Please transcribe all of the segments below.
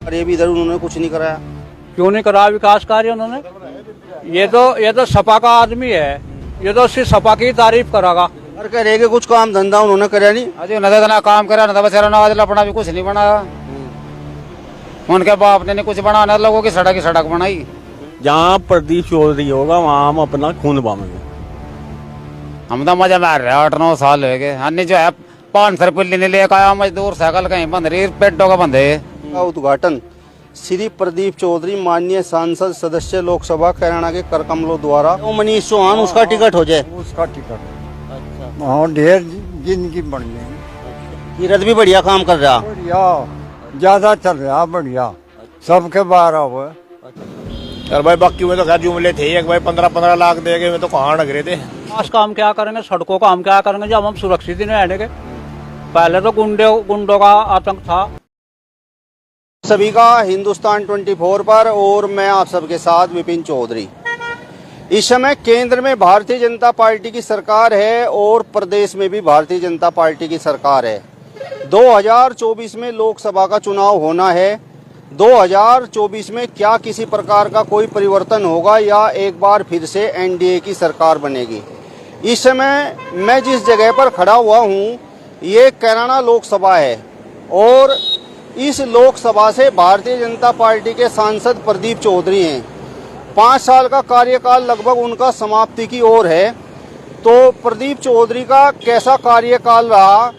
और ये भी इधर उन्होंने कुछ नहीं कराया। क्यों नहीं करा विकास कार्य उन्होंने? ये तो सपा का आदमी है, ये तो सिर्फ सपा की तारीफ करागा। और कह रहे कि कुछ काम धंधा उन्होंने कराया नहीं। अजय न इतना काम करा न बसेरा नवाज अपना भी कुछ नहीं बनाया। उनके बाप ने नहीं कुछ बनाना, लोगों की सड़क बनाई। जहाँ प्रदीप चौधरी होगा वहाँ हम अपना खून बहाएंगे। हम तो मजा मार रहे 8-9 साल हो गए। अन्य जो है 500 रुपये लेने लेकर आया मजदूर, साइकिल कहीं बंद रही, पेटों का बंद है। उद्घाटन श्री प्रदीप चौधरी माननीय सांसद सदस्य लोकसभा कैराना के करकमलों द्वारा। वो मनीष चौहान उसका टिकट हो जाए। उसका टिकट अच्छा ढेर जिंदगी बढ़ जाएगी। कीरत भी बढ़िया काम कर रहा, बढ़िया ज्यादा चल रहा, बढ़िया सबके बाहर हुआ। यार भाई बाकी में तो खैर जुमले थे, एक भाई 15-15 लाख दे गए, मैं तो कहाँ लग रहे थे। खास काम क्या करेंगे, सड़कों का हम क्या करेंगे जब हम सुरक्षित ही नहीं रहने के? पहले तो गुंडों का आतंक था। सभी का हिंदुस्तान 24 पर, और मैं आप सबके साथ विपिन चौधरी। इस समय केंद्र में भारतीय जनता पार्टी की सरकार है और प्रदेश में भी भारतीय जनता पार्टी की सरकार है। 2024 में लोकसभा का चुनाव होना है। 2024 में क्या किसी प्रकार का कोई परिवर्तन होगा या एक बार फिर से एनडीए की सरकार बनेगी? इस समय मैं जिस जगह पर खड़ा हुआ हूँ ये कैराना लोकसभा है और इस लोकसभा से भारतीय जनता पार्टी के सांसद प्रदीप चौधरी हैं। 5 साल का कार्यकाल लगभग उनका समाप्ति की ओर है। तो प्रदीप चौधरी का कैसा कार्यकाल रहा,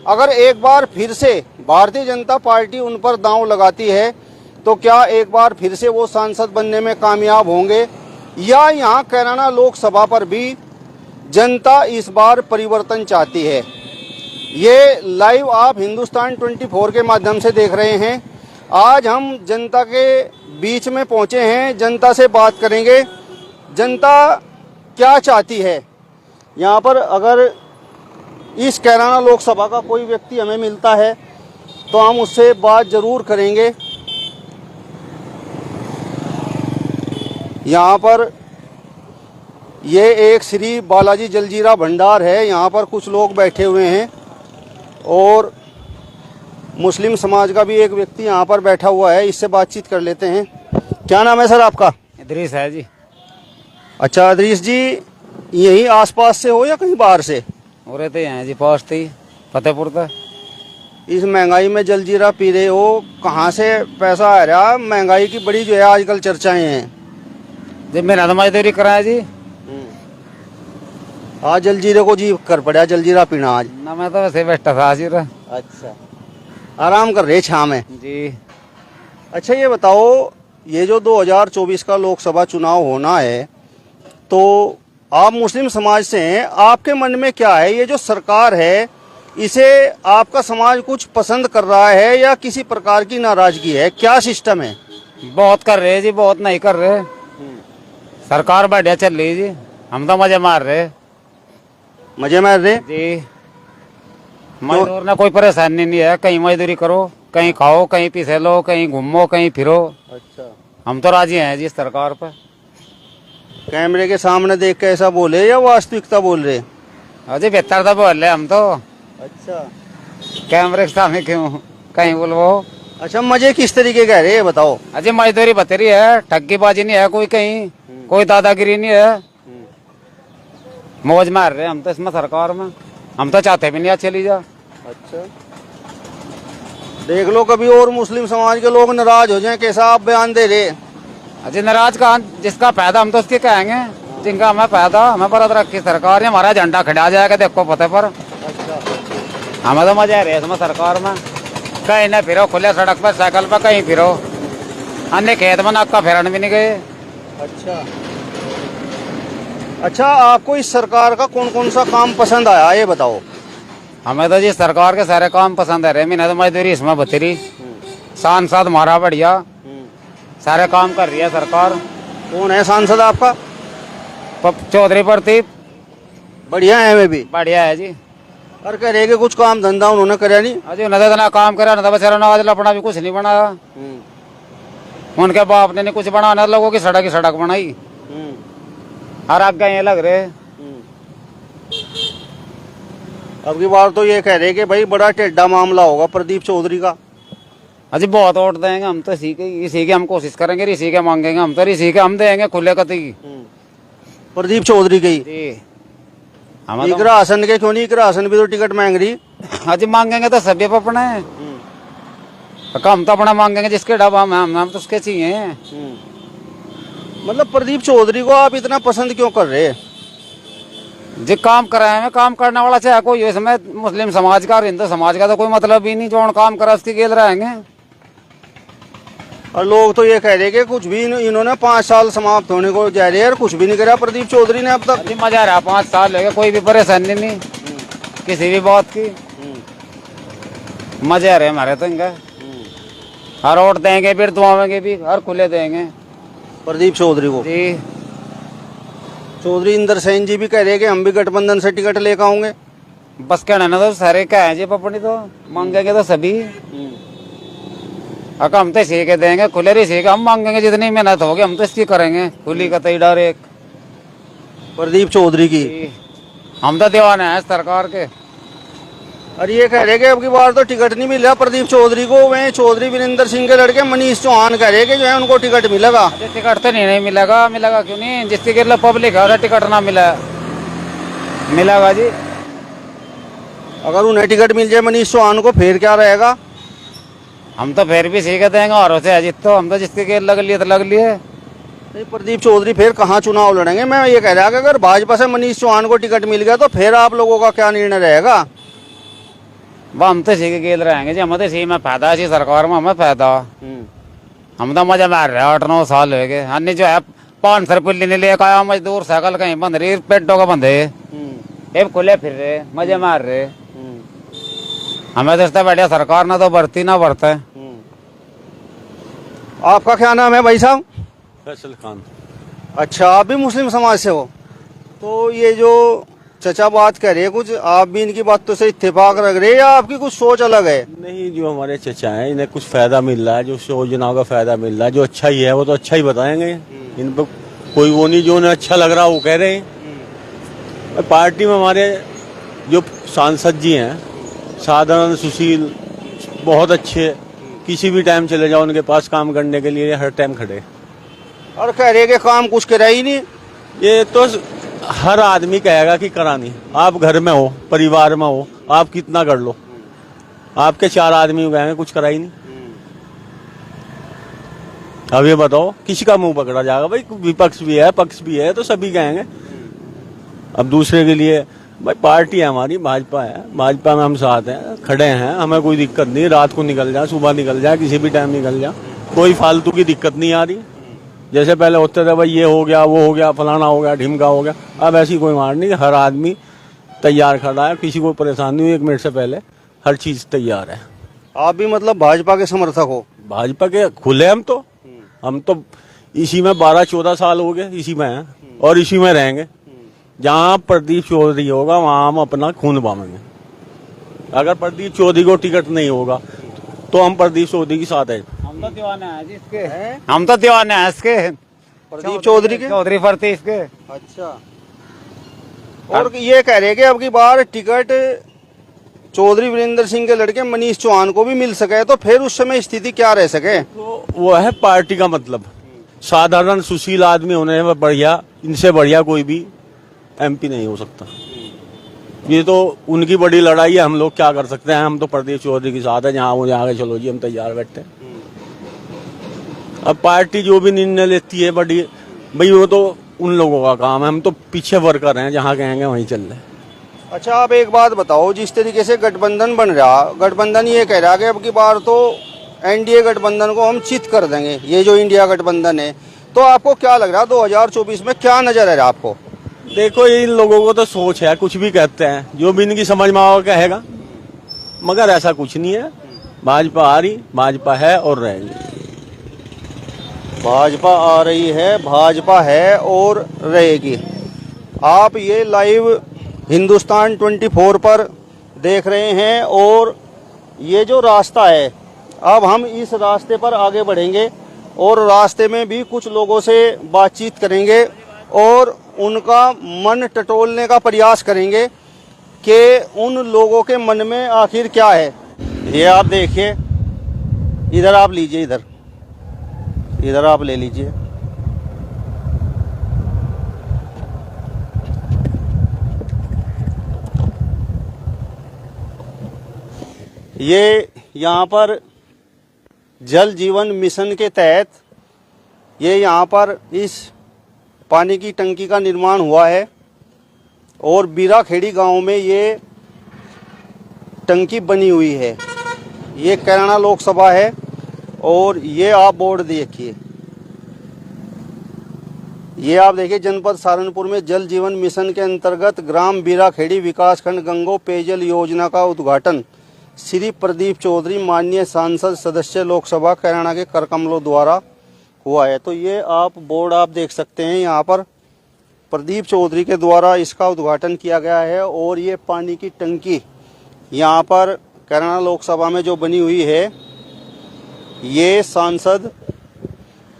अगर एक बार फिर से भारतीय जनता पार्टी उन पर दांव लगाती है तो क्या एक बार फिर से वो सांसद बनने में कामयाब होंगे, या यहाँ कैराना लोकसभा पर भी जनता इस बार परिवर्तन चाहती है? ये लाइव आप हिंदुस्तान 24 के माध्यम से देख रहे हैं। आज हम जनता के बीच में पहुंचे हैं, जनता से बात करेंगे जनता क्या चाहती है। यहाँ पर अगर इस कैराना लोकसभा का कोई व्यक्ति हमें मिलता है तो हम उससे बात जरूर करेंगे। यहाँ पर ये एक श्री बालाजी जलजीरा भंडार है, यहाँ पर कुछ लोग बैठे हुए हैं और मुस्लिम समाज का भी एक व्यक्ति यहाँ पर बैठा हुआ है, इससे बातचीत कर लेते हैं। क्या नाम है सर आपका? इदरीस है जी। अच्छा इदरीस जी, यही आसपास से हो या कहीं बाहर से? हो रहे थे यहाँ जी, पास थी फतेहपुर था। इस महंगाई में जलजीरा पी रहे हो, कहाँ से पैसा आ रहा? महंगाई की बड़ी जो है आजकल चर्चाएं हैं जी। मेहनत मजदूरी कराया जी। आज जलजीरे को जी कर पड़ा जलजीरा पीना आज ना, मैं तो वैसे बैठा था आज। अच्छा, आराम कर रहे छाव में जी। अच्छा ये बताओ, ये जो 2024 का लोकसभा चुनाव होना है तो आप मुस्लिम समाज से हैं, आपके मन में क्या है? ये जो सरकार है इसे आपका समाज कुछ पसंद कर रहा है या किसी प्रकार की नाराजगी है? क्या सिस्टम है? बहुत कर रहे जी, बहुत नहीं कर रहे। सरकार बढ़िया चल रही जी, हम तो मजे मार रहे। मजे मार रहे जी। मजदूर ने कोई परेशानी नहीं है, कहीं मजदूरी करो, कहीं खाओ, कहीं पीसे लो, कहीं घूमो, कहीं फिरो। अच्छा, हम तो राजी हैं जी सरकार पर। कैमरे के सामने देख के ऐसा बोले या वास्तविकता बोल रहे? अजय बेहतर तो बोल रहे हम तो। अच्छा, कैमरे के सामने क्यों कहीं बोलवो। अच्छा मजे किस तरीके कह रहे हैं बताओ? अजय मजदूरी बतेरी है, ठग्गीबाजी नहीं है कोई, कहीं कोई दादागिरी नहीं है। मौज मार रहे हम तो इसमें सरकार में, हम तो चाहते भी नहीं चली जा। अच्छा, देख लो कभी और मुस्लिम समाज के लोग नाराज हो जाएं, कैसा आप बयान दे रहे? अजय नाराज कहाँ, जिसका फायदा हम तो उसके कहेंगे, जिनका हमें फायदा हमें बरत रखी सरकार ने। हमारा झंडा खड़ा जाएगा देखो फतेह पर। अच्छा, हमें तो मजा है इसमें सरकार में। कहीं न फिरो खुले सड़क पर, साइकिल पर कहीं फिरो, अन्य खेत में नक्का फेरन भी नहीं गए। अच्छा, अच्छा आपको इस सरकार का कौन कौन सा काम पसंद आया ये बताओ? हमें तो जी सरकार के सारे काम पसंद है। मेहनत मजदूरी इसमें बतेरी, सांसद हमारा बढ़िया, सारे काम कर रही है सरकार। कौन है सांसद आपका? चौधरी प्रदीप। बढ़िया है, मैं भी बढ़िया है जी। और कह रहे कि कुछ काम धंधा उन्होंने कराया नहीं। अजय न इतना काम करा, न बसेरा नवाज अपना भी कुछ नहीं बनाया। उनके बाप ने नहीं कुछ बनाना, लोगों की सड़क बनाई। हर आगे ये लग रहे। अब की बार तो ये कह रहे कि भाई बड़ा टेढ़ा मामला होगा प्रदीप चौधरी का। अजी बहुत वोट देंगे हम तो, इसी के हम कोशिश करेंगे, इसी के मांगेंगे हम तो, इसी के हम देंगे खुले कती। प्रदीप चौधरी की जी हम इकरा हसन के क्यों नहीं? इकरा हसन भी तो टिकट मांग रही। अजी मांगेंगे तो सभी अपने, हम तो अपना मांगेंगे जिसके डबा हम तो उसके चाहिए। मतलब प्रदीप चौधरी को आप इतना पसंद क्यों कर रहे हैं? जी काम कराए में, काम करने वाला चाहे कोई हो, इसमें मुस्लिम समाज का और हिंदू समाज का तो कोई मतलब ही नहीं, जो काम करा उसकी गेल रहेंगे। और लोग तो ये कह रहे कि कुछ भी इन्होंने 5 साल समाप्त होने को जा रहे हैं और कुछ भी नहीं करा प्रदीप चौधरी ने अब तक। अजी मजा आ रहा, 5 साल हो गए, कोई भी परेशानी नहीं किसी भी बात की, मजे आ रहे हमारे तो इनका। हर वोट देंगे, फिर दुआएंगे भी, हर खुले देंगे प्रदीप चौधरी को। जी। चौधरी इंदर सेन जी भी कह रहे हैं कि हम भी गठबंधन से टिकट लेकर आऊंगे। बस कहना ना तो सारे क्या है जी पपनी, तो मांगेंगे तो सभी। हम तो इसी के देंगे खुले, इसी के हम मांगेंगे, जितनी मेहनत होगी हम तो इसकी करेंगे खुली का तई डायरेक्ट। प्रदीप चौधरी की हम तो दीवाने हैं सरकार के। और ये कह रहे कि अब की बार तो टिकट नहीं मिल रहा प्रदीप चौधरी को। वह चौधरी वीरेंद्र सिंह के लड़के मनीष चौहान कह रहे कि जो है उनको टिकट मिलेगा। टिकट तो नहीं मिलेगा, मिलेगा क्यों नहीं, जिसके के लिए पब्लिक है टिकट ना मिला, मिलेगा जी। अगर उन्हें टिकट मिल जाए मनीष चौहान को फिर क्या रहेगा? हम तो फिर भी सीखे देंगे और से अजित, तो हम तो जिसके के लग लिए तो लग लिए। प्रदीप चौधरी फिर कहाँ चुनाव लड़ेंगे? मैं ये कह रहा कि अगर भाजपा से मनीष चौहान को टिकट मिल गया तो फिर आप लोगों का क्या निर्णय रहेगा? हम तो इसी के गेल रहेंगे जी, हम तो इसी में फायदा, इसी सरकार में हमें फायदा। हम तो मजा मार रहे हैं, 8-9 साल हो गए। अन्य जो है 500 रुपये लेने लेकर आया मजदूर, साइकिल कहीं बंद रही, पेटों का बंद है, खुले फिर रहे, मजे मार रहे। हमें तो इससे बढ़िया सरकार ना तो बढ़ती ना बढ़ता है। आपका क्या नाम है भाई साहब? फैसल खान। अच्छा, आप भी मुस्लिम समाज से हो? तो ये जो चचा बात कर रहे हैं कुछ, आप भी इनकी बातों से इत्तेफाक रख रहे हैं या आपकी कुछ सोच अलग है? नहीं, जो हमारे चचा हैं इन्हें कुछ फायदा मिल रहा है, जो योजनाओं का फायदा मिल रहा है, जो अच्छा ही है वो तो अच्छा ही बताएंगे। इन पर कोई वो नहीं, जो उन्हें अच्छा लग रहा है वो कह रहे हैं। पार्टी में हमारे जो सांसद जी हैं, साधारण सुशील, बहुत अच्छे, किसी भी टाइम चले जाओ उनके पास काम करने के लिए हर टाइम खड़े। और कह रहे कि काम कुछ करा ही नहीं। ये तो हर आदमी कहेगा कि करानी, आप घर में हो, परिवार में हो, आप कितना कर लो, आपके 4 आदमी कहेंगे कुछ करा ही नहीं। अब ये बताओ किसी का मुंह पकड़ा जाएगा? भाई विपक्ष भी है, पक्ष भी है, तो सभी कहेंगे। अब दूसरे के लिए भाई पार्टी है हमारी, भाजपा है, भाजपा में हम साथ हैं, खड़े हैं, हमें कोई दिक्कत नहीं। रात को निकल जाए, सुबह निकल जाए, किसी भी टाइम निकल जाए, कोई फालतू की दिक्कत नहीं आ रही। जैसे पहले होते थे भाई ये हो गया, वो हो गया, फलाना हो गया, ढिमका हो गया, अब ऐसी कोई मार नहीं। हर आदमी तैयार खड़ा है, किसी को परेशानी हुई 1 मिनट से पहले, हर चीज तैयार है। आप भी मतलब भाजपा के समर्थक हो? भाजपा के खुले हम तो इसी में 12-14 साल हो गए, इसी में हैं और इसी में रहेंगे। जहाँ प्रदीप चौधरी होगा वहाँ हम अपना खून बहाएंगे। अगर प्रदीप चौधरी को टिकट नहीं होगा तो हम प्रदीप चौधरी के साथ हैं। हम तो दीवाने हैं जी इसके, हम तो दीवाने हैं इसके, प्रदीप चौधरी के, चौधरी फरती इसके। अच्छा, और ये कह रहे कि अब की बार टिकट चौधरी वीरेंद्र सिंह के लड़के मनीष चौहान को भी मिल सके तो फिर उस समय स्थिति क्या रह सके? तो वो है पार्टी का मतलब। साधारण सुशील आदमी होने में बढ़िया, इनसे बढ़िया कोई भी एमपी नहीं हो सकता। ये तो उनकी बड़ी लड़ाई है, हम लोग क्या कर सकते हैं? हम तो प्रदीप चौधरी के साथ है, जहाँ मुझे आगे चलो जी, हम तैयार बैठे हैं। अब पार्टी जो भी निर्णय लेती है बड़ी, भाई वो तो उन लोगों का काम है, हम तो पीछे वर्कर हैं, जहाँ कहेंगे वहीं चल रहे। अच्छा, आप एक बात बताओ, जिस तरीके से गठबंधन बन रहा, गठबंधन ये कह रहा कि अब की बार तो एनडीए गठबंधन को हम चित कर देंगे, ये जो इंडिया गठबंधन है, तो आपको क्या लग रहा है 2024 में क्या नजर आ रहा है आपको? देखो, इन लोगों को तो सोच है, कुछ भी कहते हैं, जो भी इनकी समझ में आओ कहेगा, मगर ऐसा कुछ नहीं है। भाजपा आ रही, भाजपा है और रहेगी। भाजपा आ रही है, भाजपा है और रहेगी। आप ये लाइव हिंदुस्तान 24 पर देख रहे हैं और ये जो रास्ता है, अब हम इस रास्ते पर आगे बढ़ेंगे और रास्ते में भी कुछ लोगों से बातचीत करेंगे और उनका मन टटोलने का प्रयास करेंगे कि उन लोगों के मन में आखिर क्या है। ये आप देखिए, इधर आप लीजिए, इधर इधर आप ले लीजिए। ये यहाँ पर जल जीवन मिशन के तहत ये यहाँ पर इस पानी की टंकी का निर्माण हुआ है और बीराखेड़ी गांव में ये टंकी बनी हुई है। ये कैराना लोकसभा है और ये आप बोर्ड देखिए, ये आप देखिए जनपद सहारनपुर में जल जीवन मिशन के अंतर्गत ग्राम बीराखेड़ी विकासखंड गंगो पेयजल योजना का उद्घाटन श्री प्रदीप चौधरी माननीय सांसद सदस्य लोकसभा कैराना के करकमलों द्वारा हुआ है। तो ये आप बोर्ड आप देख सकते हैं, यहाँ पर प्रदीप चौधरी के द्वारा इसका उद्घाटन किया गया है और ये पानी की टंकी यहाँ पर कैराना लोकसभा में जो बनी हुई है, ये सांसद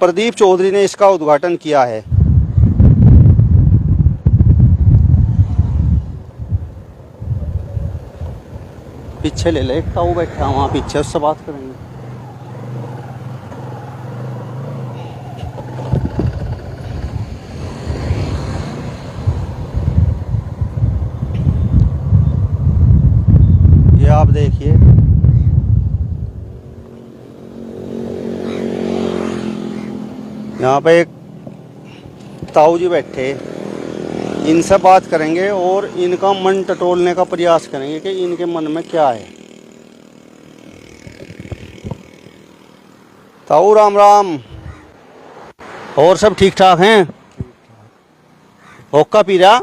प्रदीप चौधरी ने इसका उद्घाटन किया है। पीछे ले ले, एक ताऊ बैठा वहाँ पीछे, उससे बात करेंगे। ये आप देखिए, यहाँ पे एक ताऊ जी बैठे, इनसे बात करेंगे और इनका मन टटोलने का प्रयास करेंगे कि इनके मन में क्या है। ताऊ राम राम, और सब ठीक ठाक हैं? होक्का पी रहा?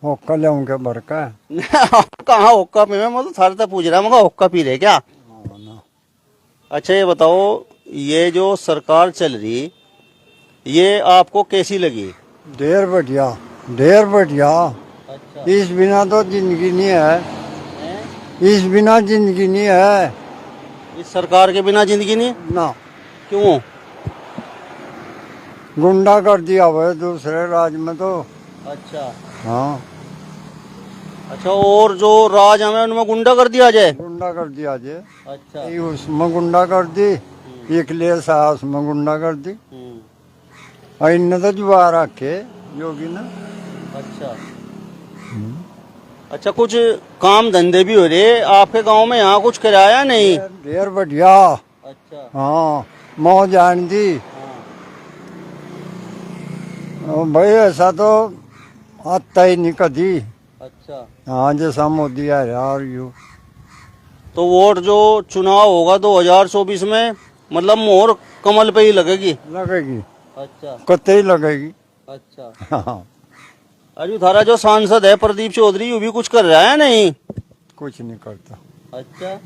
होक्का ले के बरका कहाँ होक्का पी? मैं तो सारे तक पूछ रहा, मगर होक्का पी रहे क्या? अच्छा ये बताओ, ये जो सरकार चल रही, ये आपको कैसी लगी? ढेर बढ़िया, ढेर बढ़िया। अच्छा। इस बिना तो जिंदगी नहीं है, इस बिना जिंदगी नहीं है। इस सरकार के बिना जिंदगी नहीं ना, क्यों? गुंडा कर दिया हुआ दूसरे राज्य में तो। अच्छा हाँ, अच्छा, और जो राज हमें उनमें गुंडा कर दिया जाए? गुंडा कर दिया जे। अच्छा। ये उसमें गुंडा कर दी, एक ले सा उसमें गुंडा कर दी, और इनने तो जुआ रखे योगी ना। अच्छा अच्छा, कुछ काम धंधे भी हो रहे आपके गांव में? यहाँ कुछ कराया नहीं? ढेर बढ़िया। अच्छा। हाँ, मौज जान दी। भाई ऐसा तो आता ही नहीं कभी। अच्छा। हाँ, जैसा मोदी आ रहा और यू। तो वोट जो चुनाव होगा 2024 में, मतलब मोहर कमल पे ही लगेगी? लगेगी। अच्छा। कतई लगेगी। अच्छा। हाँ, अरे थारा जो सांसद है प्रदीप चौधरी, वो भी कुछ कर रहा है नहीं? कुछ नहीं करता। अच्छा।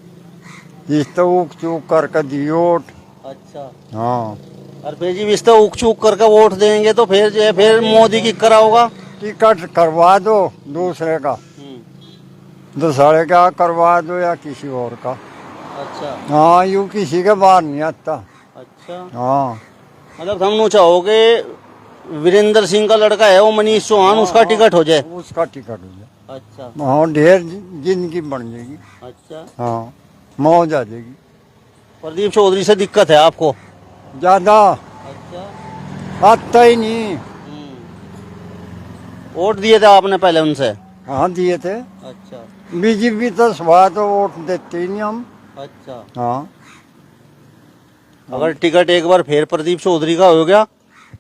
इस तो उक चूक करके दी वोट। अच्छा। हाँ, और फिर जी इस तो उक चूक करके वोट देंगे तो फिर जो है फिर मोदी की कराओगा? टिकट करवा दो दूसरे का, दूसरे का करवा दो या किसी और का। अच्छा। हाँ, यू किसी के बाहर नहीं आता। अच्छा, हाँ, मतलब हम चाहोगे वीरेंद्र सिंह का लड़का है वो मनीष चौहान, उसका टिकट हो जाए? उसका टिकट हो जाए। अच्छा। हाँ, ढेर जिंदगी बन जाएगी। अच्छा। हाँ, मौज आ जाएगी। प्रदीप चौधरी से दिक्कत है आपको? ज्यादा अच्छा। आता ही नहीं। वोट दिए थे आपने पहले उनसे? हाँ, दिए थे। अच्छा। बीजेपी तो स्वाद तो वोट देते ही नहीं हम। अच्छा। हाँ, अगर टिकट एक बार फिर प्रदीप चौधरी का हो गया?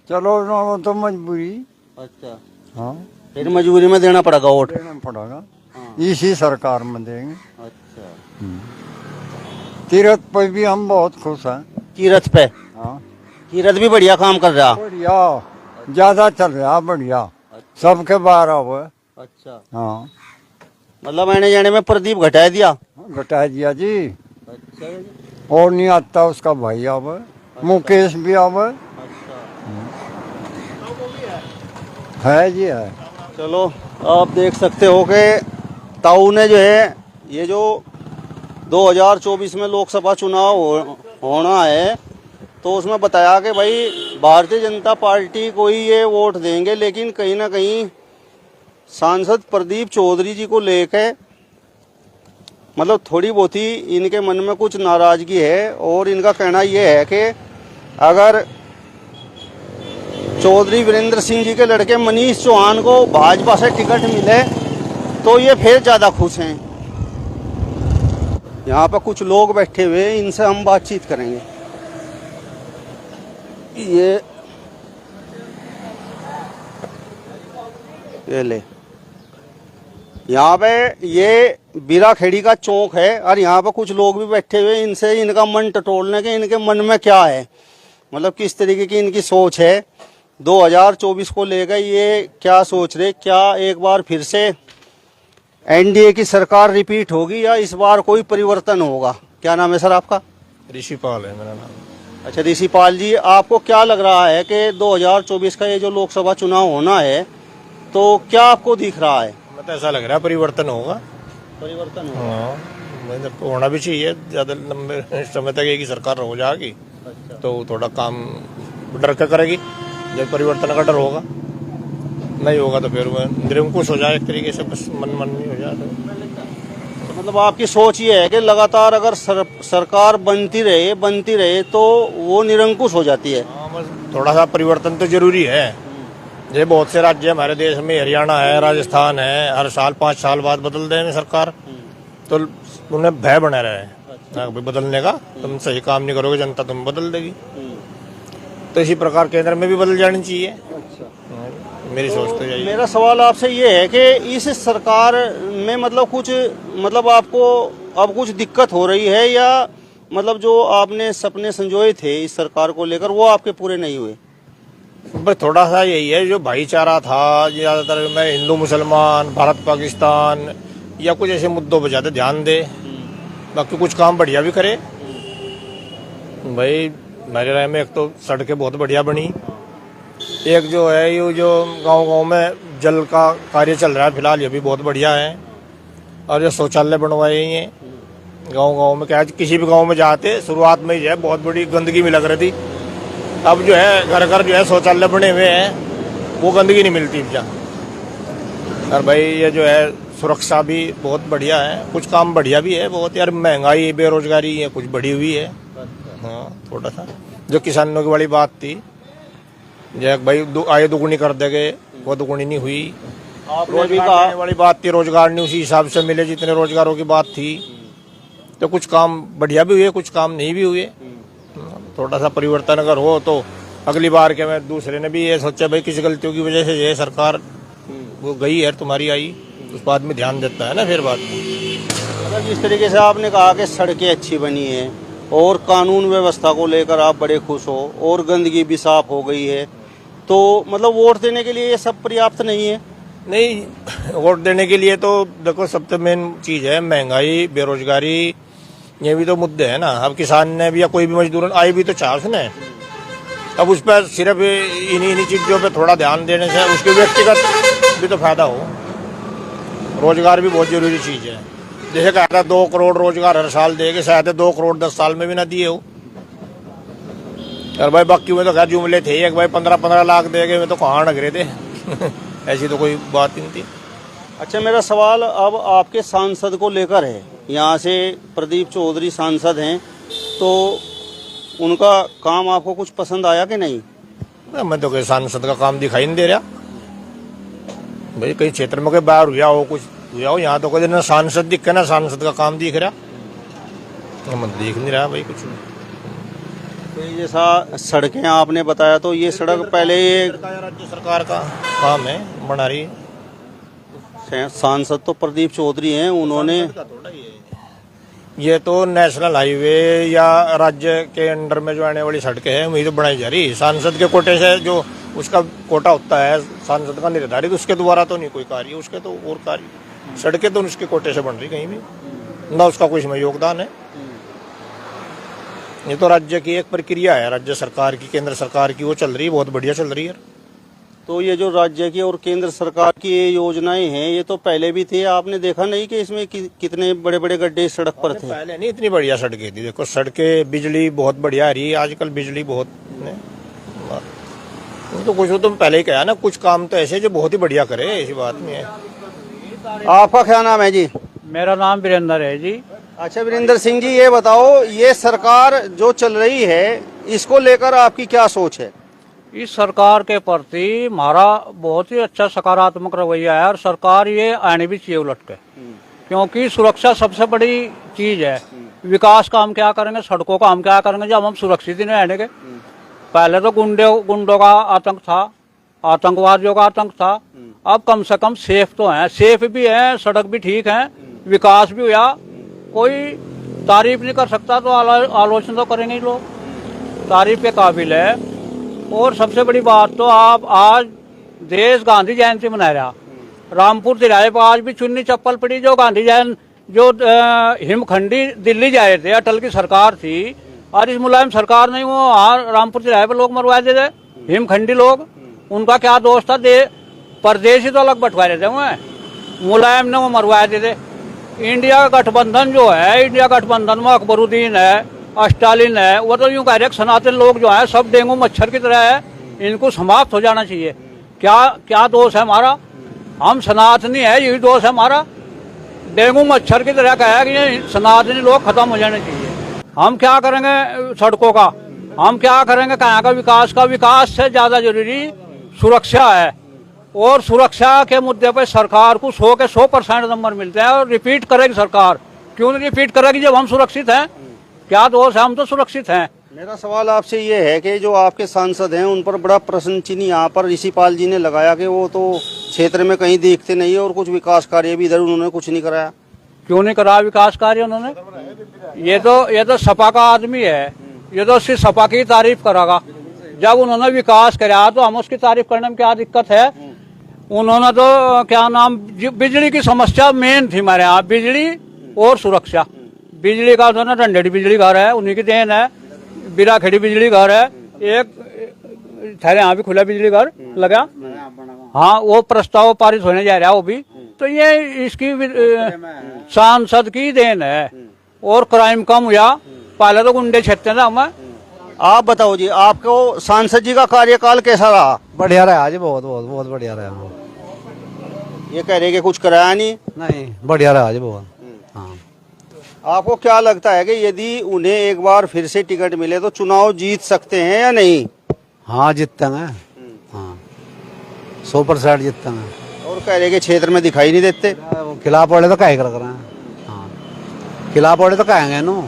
चलो ना, वो तो मजबूरी। अच्छा। हाँ, फिर मजबूरी में देना पड़ेगा वोट? देना पड़ेगा। हाँ। इसी सरकार में देंगे। अच्छा। तीरथ पर भी हम बहुत खुश हैं। कीरत पे? हाँ, कीरत भी बढ़िया काम कर रहा? बढ़िया, ज्यादा चल रहा, बढ़िया। सबके बाहर हुआ। अच्छा। हाँ, मतलब आने जाने में प्रदीप घटा दिया? घटा दिया जी। अच्छा। और नहीं आता उसका भाई आवे, मुकेश भी आवे। अच्छा। है जी, है। चलो, आप देख सकते हो कि ताऊ ने जो है, ये जो 2024 में लोकसभा चुनाव होना है, तो उसमें बताया कि भाई भारतीय जनता पार्टी को ही ये वोट देंगे, लेकिन कहीं ना कहीं सांसद प्रदीप चौधरी जी को लेकर मतलब थोड़ी बहुत ही इनके मन में कुछ नाराजगी है और इनका कहना ये है कि अगर चौधरी वीरेंद्र सिंह जी के लड़के मनीष चौहान को भाजपा से टिकट मिले तो ये फिर ज़्यादा खुश हैं। यहाँ पर कुछ लोग बैठे हुए हैं, इनसे हम बातचीत करेंगे। ये ले, यहाँ पे ये बीराखेड़ी का चौक है और यहाँ पर कुछ लोग भी बैठे हुए, इनसे इनका मन टटोलने के इनके मन में क्या है, मतलब किस तरीके की इनकी सोच है 2024 को लेकर। ये क्या सोच रहे, क्या एक बार फिर से एनडीए की सरकार रिपीट होगी या इस बार कोई परिवर्तन होगा? क्या नाम है सर आपका? ऋषिपाल है मेरा नाम। अच्छा ऋषिपाल जी, आपको क्या लग रहा है कि 2024 का ये जो लोकसभा चुनाव होना है तो क्या आपको दिख रहा है? मैं तो ऐसा लग रहा है परिवर्तन होगा। परिवर्तन होगा। हाँ, मतलब होना भी चाहिए। ज्यादा लंबे समय तक एक ही सरकार हो जाएगी तो थोड़ा काम डर के करेगी। जब परिवर्तन का डर होगा, नहीं होगा तो फिर वह निरंकुश हो जाए एक तरीके से, बस मन नहीं हो जाए। तो मतलब आपकी सोच ये है कि लगातार अगर सरकार बनती रहे तो वो निरंकुश हो जाती है। हाँ, बस थोड़ा सा परिवर्तन तो जरूरी है। ये बहुत से राज्य हमारे देश में, हरियाणा है, राजस्थान है, हर साल 5 साल बाद बदल देंगे सरकार, तो उन्हें भय बना रहे बदलने का। तुम सही काम नहीं करोगे, जनता तुम बदल देगी। तो इसी प्रकार केंद्र में भी बदल जानी चाहिए। मेरी सोच तो यही है। मेरा सवाल आपसे ये है कि इस सरकार में मतलब आपको अब कुछ दिक्कत हो रही है या मतलब जो आपने सपने संजोए थे इस सरकार को लेकर वो आपके पूरे नहीं हुए? बस थोड़ा सा यही है, जो भाईचारा था, ज्यादातर मैं हिंदू मुसलमान, भारत पाकिस्तान या कुछ ऐसे मुद्दों पर ज्यादा ध्यान दे, बाकी कुछ काम बढ़िया भी करे। भाई मेरे राय में एक तो सड़कें बहुत बढ़िया बनी, एक जो है ये जो गांव में जल का कार्य चल रहा है फिलहाल, ये भी बहुत बढ़िया है। और जो शौचालय बनवाए हैं गांव में, क्या किसी भी गांव में जाते शुरुआत में जो है बहुत बड़ी गंदगी में लग रही थी, अब जो है घर घर जो है शौचालय बने हुए हैं, वो गंदगी नहीं मिलती जहाँ। और भाई ये जो है सुरक्षा भी बहुत बढ़िया है, कुछ काम बढ़िया भी है बहुत। यार महंगाई बेरोजगारी है कुछ बढ़ी हुई है। हाँ, थोड़ा सा जो किसानों की बड़ी बात थी, जो भाई आय दुगुनी कर देंगे, वो दुगुनी नहीं हुई। रोजगार वाली बात थी, रोजगार नहीं उसी हिसाब से मिले जितने रोजगारों की बात थी। तो कुछ काम बढ़िया भी हुए, कुछ काम नहीं भी हुए। थोड़ा सा परिवर्तन अगर हो तो अगली बार के मैं दूसरे ने भी ये सोचा भाई किसी गलतियों की वजह से ये सरकार वो गई है तुम्हारी आई, उस बात में ध्यान देता है ना फिर बात में। अगर जिस तरीके से आपने कहा कि सड़कें अच्छी बनी है और कानून व्यवस्था को लेकर आप बड़े खुश हो और गंदगी भी साफ हो गई है, तो मतलब वोट देने के लिए ये सब पर्याप्त नहीं है? नहीं, वोट देने के लिए तो देखो सबसे मेन चीज है महंगाई, बेरोजगारी, ये भी तो मुद्दे है ना। अब किसान ने भी या कोई भी मजदूर आई भी तो चाह उसने, अब उस पर सिर्फ इन्हीं चीजों पे थोड़ा ध्यान देने से उसके व्यक्तिगत भी तो फायदा हो। रोजगार भी बहुत जरूरी चीज है। जैसे कहा था 2 करोड़ रोजगार हर साल देंगे, शायद 2 करोड़ 10 साल में भी ना दिए हो। और भाई बाकी में तो क्या जुमले थे, एक भाई 15-15 लाख देंगे, में तो कहाँ अड़ग रहे थे ऐसी तो कोई बात नहीं थी। अच्छा, मेरा सवाल अब आपके सांसद को लेकर है। यहाँ से प्रदीप चौधरी सांसद हैं, तो उनका काम आपको कुछ पसंद आया कि नहीं? मैं तो कहीं सांसद का काम दिखाई नहीं दे रहा भाई। कहीं क्षेत्र में कोई बाहर हुआ हो, कुछ हुआ हो, यहाँ तो कोई ना सांसद दिखे ना सांसद का काम दिख रहा। मैं तो देख नहीं रहा भाई कुछ। तो ये जैसा सड़कें आपने बताया, तो ये सड़क पहले ये राज्य सरकार का काम है, बना रही। सांसद तो प्रदीप चौधरी हैं, उन्होंने ये तो नेशनल हाईवे या राज्य के अंडर में जो आने वाली सड़कें हैं वही तो बनाई जा रही। सांसद के कोटे से जो उसका कोटा होता है सांसद का निर्धारित, उसके द्वारा तो नहीं कोई कार्य, उसके तो और कार्य। सड़कें तो उसके कोटे से बन रही कहीं भी ना, उसका कोई इसमें योगदान है। ये तो राज्य की एक प्रक्रिया है, राज्य सरकार की, केंद्र सरकार की, वो चल रही है, बहुत बढ़िया चल रही है। तो ये जो राज्य की और केंद्र सरकार की ये योजनाएं हैं, ये तो पहले भी थी। आपने देखा नहीं कि इसमें कितने बड़े बड़े गड्ढे सड़क पर थे? पहले नहीं इतनी बढ़िया सड़कें थी। देखो सड़कें, बिजली बहुत बढ़िया आ रही है आजकल, बिजली बहुत तो कुछ तो पहले ही कहा ना, कुछ काम तो ऐसे जो बहुत ही बढ़िया करे, ऐसी बात नहीं है। आपका क्या नाम है जी? मेरा नाम वीरेंद्र है जी। अच्छा वीरेंद्र सिंह जी, ये बताओ, ये सरकार जो चल रही है इसको लेकर आपकी क्या सोच है? इस सरकार के प्रति हमारा बहुत ही अच्छा सकारात्मक रवैया है और सरकार ये आने भी चाहिए उलट के, क्योंकि सुरक्षा सबसे बड़ी चीज है। विकास का हम क्या करेंगे, सड़कों का हम क्या करेंगे जब हम सुरक्षित ही नहीं रहेंगे। पहले तो गुंडों का आतंक था, आतंकवादियों का आतंक था, अब कम से कम सेफ तो है, सेफ भी है, सड़क भी ठीक है, विकास भी हुआ। कोई तारीफ नहीं कर सकता तो आलोचना तो करेंगे ही लोग, तारीफ के काबिल है। और सबसे बड़ी बात तो आप आज देश गांधी जयंती मना रहा, रामपुर तिराहे पर आज भी चुन्नी चप्पल पड़ी। जो गांधी जयंती जो हिमखंडी दिल्ली जा रहे थे, अटल की सरकार थी और इस मुलायम सरकार ने वो रामपुर तिराहे पर लोग मरवा देते, हिमखंडी लोग, उनका क्या दोष था? परदेशी तो अलग बंटवा रहे थे, वो मुलायम ने वो मरवा देते। इंडिया गठबंधन जो है, इंडिया गठबंधन में अकबरुद्दीन है, स्टालिन है, वो तो यूं कह रहे सनातन लोग जो है सब डेंगू मच्छर की तरह है, इनको समाप्त हो जाना चाहिए। क्या दोष है हमारा? हम सनातनी है, यही दोष है हमारा। डेंगू मच्छर की तरह कहा कि ये सनातनी लोग खत्म हो जाने चाहिए। हम क्या करेंगे सड़कों का, हम क्या करेंगे कहाँ का विकास का? विकास से ज्यादा जरूरी सुरक्षा है, और सुरक्षा के मुद्दे पर सरकार को 100 के 100% नंबर मिलते हैं। और रिपीट करेगी सरकार, क्यों नहीं रिपीट करेगी जब हम सुरक्षित हैं? क्या दोष है? हम तो सुरक्षित हैं। मेरा सवाल आपसे ये है कि जो आपके सांसद हैं उन पर बड़ा प्रश्न चिन्ह यहाँ पर ऋषिपाल जी ने लगाया कि वो तो क्षेत्र में कहीं देखते नहीं है और कुछ विकास कार्य भी इधर उन्होंने कुछ नहीं कराया। क्यों नहीं करा विकास कार्य उन्होंने? ये तो सपा का आदमी है, ये तो सिर्फ सपा की तारीफ करेगा। जब उन्होंने विकास कराया तो हम उसकी तारीफ करने में क्या दिक्कत है? उन्होंने तो क्या नाम, बिजली की समस्या मेन थी हमारे यहाँ, बिजली और सुरक्षा। बिजली का उन्होंने रंडेड़ी बिजली घर है, उन्हीं की देन है। बिराखेड़ी बिजली घर है, एक ठहरे यहाँ भी खुला बिजली घर लगा, हाँ वो प्रस्ताव पारित होने जा रहा है वो भी। तो ये इसकी सांसद की देन है। और क्राइम कम हुआ, पहले तो गुंडे छेड़ते थे हमें। आप बताओ जी, आपको सांसद जी का कार्यकाल कैसा रहा? बढ़िया रहा जी, बहुत बहुत बहुत बढ़िया रहा। ये कह रहे कि कुछ कराया नहीं, बढ़िया रहा जी बहुत। हाँ, आपको क्या लगता है कि यदि उन्हें एक बार फिर से टिकट मिले तो चुनाव जीत सकते हैं या नहीं? हाँ जीतते हैं, हाँ 100% जीतते हैं। और कह रहे कि क्षेत्र में दिखाई नहीं देते। वो खिलाफ वाले तो कहे कर रहे हैं, हाँ खिलाफ वाले तो कहेंगे नो,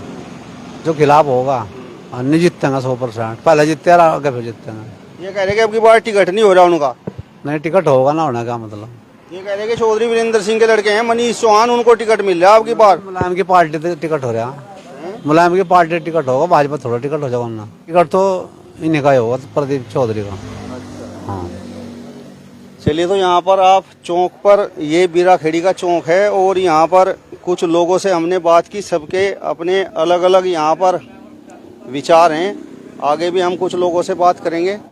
जो खिलाफ होगा नहीं जीतते हैं 100%। पहले जीतते हैं आगे फिर जीतते हैं। ये कह रहे कि अब की बार टिकट नहीं हो रहा उनका। नहीं टिकट होगा ना होने का मतलब। ये कह रहे कि चौधरी वीरेंद्र सिंह के लड़के हैं मनीष चौहान, उनको टिकट मिल रहा है अब की बार। मुलायम की पार्टी से टिकट हो रहा, मुलायम की पार्टी टिकट होगा, भाजपा थोड़ा टिकट हो जाएगा ना। टिकट तो इन्हीं का ही होगा, प्रदीप चौधरी का। हाँ चलिए, तो यहाँ पर आप चौक पर, ये बिराखेड़ी का चौक है और यहाँ पर कुछ लोगों से हमने बात की, सबके अपने अलग अलग यहाँ पर विचार हैं। आगे भी हम कुछ लोगों से बात करेंगे।